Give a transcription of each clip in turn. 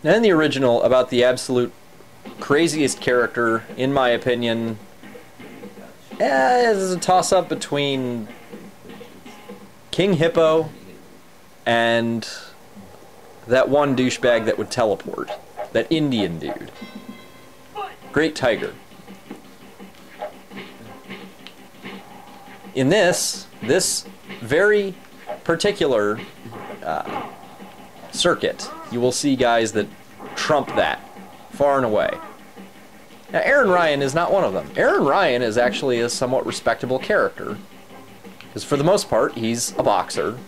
And in the original, about the absolute craziest character, in my opinion, is a toss-up between King Hippo and that one douchebag that would teleport. That Indian dude. Great Tiger. In this very particular circuit, you will see guys that trump that far and away. Now, Aaron Ryan is not one of them. Aaron Ryan is actually a somewhat respectable character, because for the most part, he's a boxer.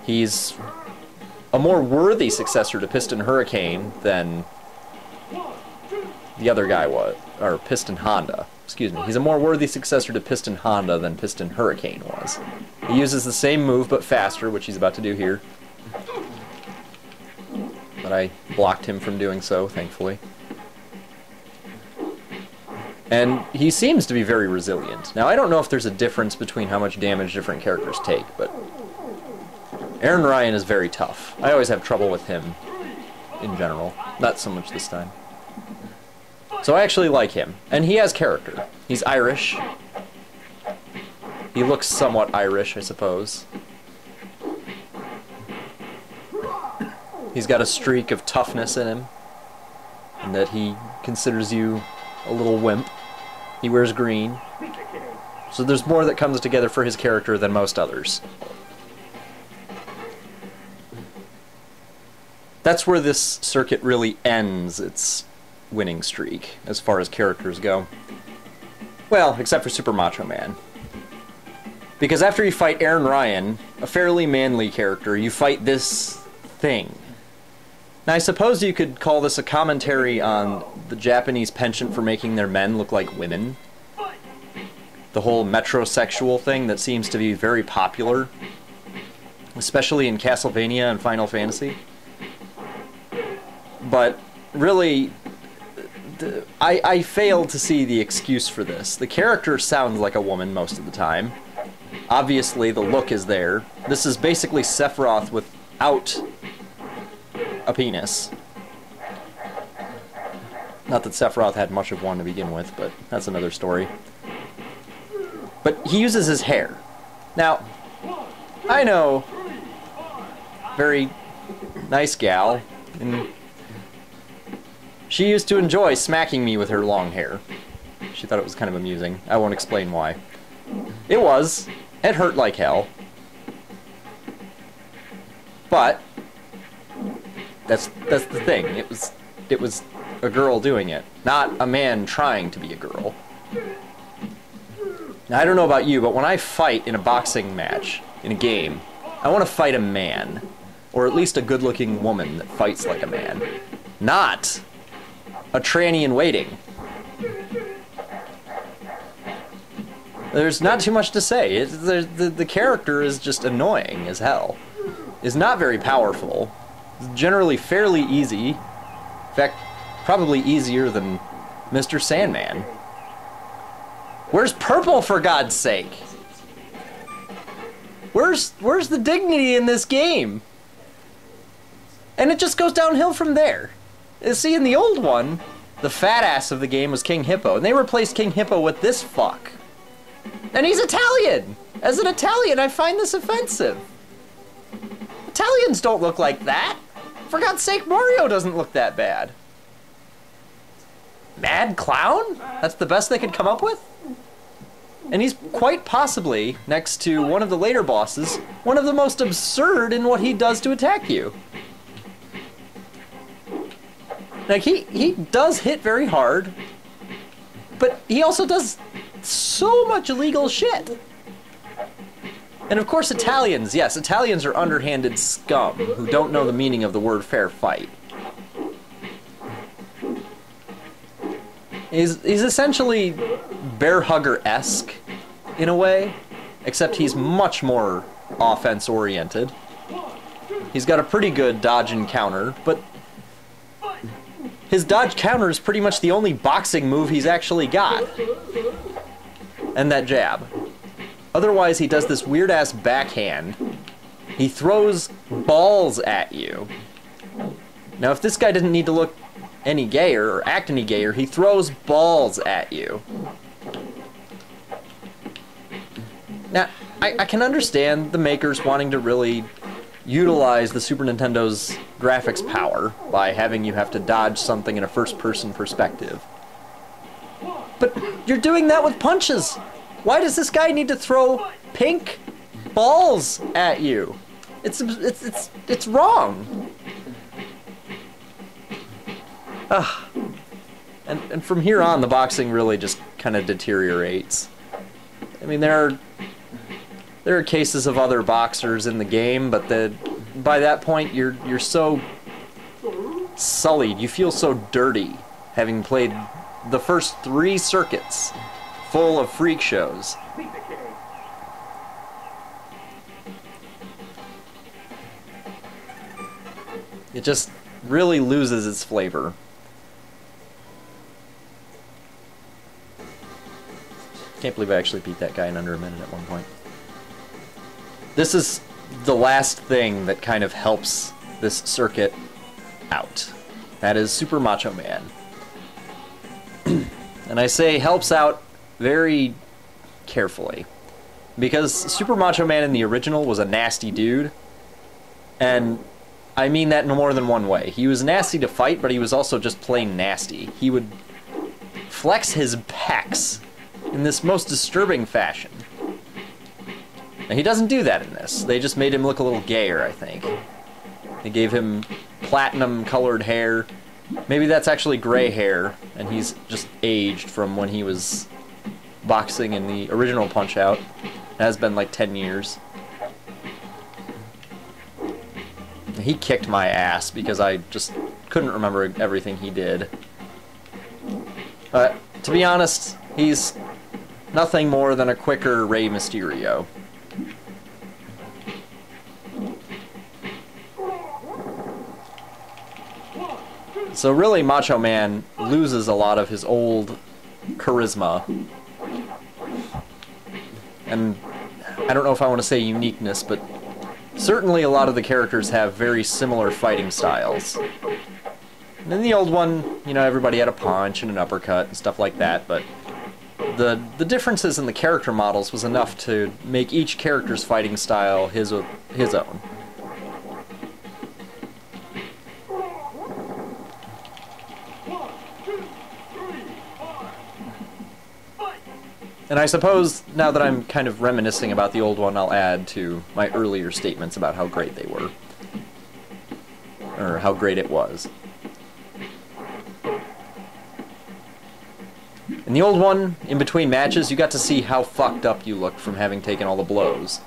He's a more worthy successor to Piston Hurricane than the other guy was, or Piston Honda. Excuse me. He's a more worthy successor to Piston Honda than Piston Hurricane was. He uses the same move, but faster, which he's about to do here. But I blocked him from doing so, thankfully. And he seems to be very resilient. Now, I don't know if there's a difference between how much damage different characters take, but Aaron Ryan is very tough. I always have trouble with him in general. Not so much this time. So I actually like him. And he has character. He's Irish. He looks somewhat Irish, I suppose. He's got a streak of toughness in him. And that he considers you a little wimp. He wears green. So there's more that comes together for his character than most others. That's where this circuit really ends its winning streak, as far as characters go. Well, except for Super Macho Man. Because after you fight Aaron Ryan, a fairly manly character, you fight this thing. Now, I suppose you could call this a commentary on the Japanese penchant for making their men look like women. The whole metrosexual thing that seems to be very popular, especially in Castlevania and Final Fantasy. But really, I fail to see the excuse for this. The character sounds like a woman most of the time. Obviously, the look is there. This is basically Sephiroth without a penis. Not that Sephiroth had much of one to begin with, but that's another story. But he uses his hair. Now, I know, very nice gal, and she used to enjoy smacking me with her long hair. She thought it was kind of amusing. I won't explain why. It was. It hurt like hell. But that's the thing. It was a girl doing it, not a man trying to be a girl. Now, I don't know about you, but when I fight in a boxing match, in a game, I want to fight a man. Or at least a good-looking woman that fights like a man. Not a tranny in waiting. There's not too much to say. The character is just annoying as hell. Is not very powerful. Is generally fairly easy. In fact, probably easier than Mr. Sandman. Where's Purple, for God's sake? Where's the dignity in this game? And it just goes downhill from there. See, in the old one, the fat ass of the game was King Hippo, and they replaced King Hippo with this fuck. And he's Italian! As an Italian, I find this offensive. Italians don't look like that. For God's sake, Mario doesn't look that bad. Mad Clown? That's the best they could come up with? And he's quite possibly, next to one of the later bosses, one of the most absurd in what he does to attack you. Like, he does hit very hard, but he also does so much illegal shit. And of course Italians, yes, Italians are underhanded scum who don't know the meaning of the word fair fight. He's essentially Bear Hugger-esque in a way, except he's much more offense-oriented. He's got a pretty good dodge and counter, but his dodge counter is pretty much the only boxing move he's actually got. And that jab. Otherwise, he does this weird-ass backhand. He throws balls at you. Now, if this guy didn't need to look any gayer or act any gayer, he throws balls at you. Now, I can understand the makers wanting to really utilize the Super Nintendo's graphics power by having you have to dodge something in a first-person perspective. But you're doing that with punches! Why does this guy need to throw pink balls at you? It's wrong. And from here on, the boxing really just kind of deteriorates. I mean, there are cases of other boxers in the game, but by that point, you're so sullied. You feel so dirty, having played the first 3 circuits full of freak shows. It just really loses its flavor. Can't believe I actually beat that guy in under a minute at one point. This is the last thing that kind of helps this circuit out. That is Super Macho Man. And I say helps out very carefully, because Super Macho Man in the original was a nasty dude, and I mean that in more than one way. He was nasty to fight, but he was also just plain nasty. He would flex his pecs in this most disturbing fashion. And he doesn't do that in this. They just made him look a little gayer, I think. They gave him platinum-colored hair. Maybe that's actually gray hair, and he's just aged from when he was boxing in the original Punch-Out. It has been like 10 years. He kicked my ass because I just couldn't remember everything he did. But to be honest, he's nothing more than a quicker Rey Mysterio. So really, Macho Man loses a lot of his old charisma. And I don't know if I want to say uniqueness, but certainly a lot of the characters have very similar fighting styles. And in the old one, you know, everybody had a punch and an uppercut and stuff like that, but the differences in the character models was enough to make each character's fighting style his own. And I suppose, now that I'm kind of reminiscing about the old one, I'll add to my earlier statements about how great they were. Or how great it was. In the old one, in between matches, you got to see how fucked up you looked from having taken all the blows.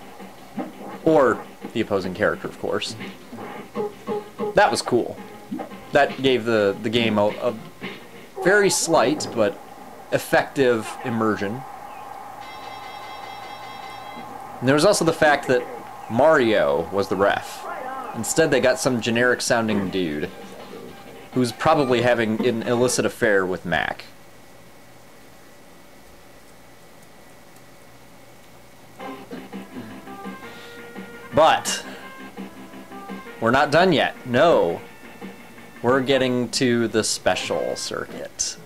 Or the opposing character, of course. That was cool. That gave the game a very slight, but effective immersion. And there was also the fact that Mario was the ref. Instead, they got some generic-sounding dude who's probably having an illicit affair with Mac. But we're not done yet. No. We're getting to the special circuit.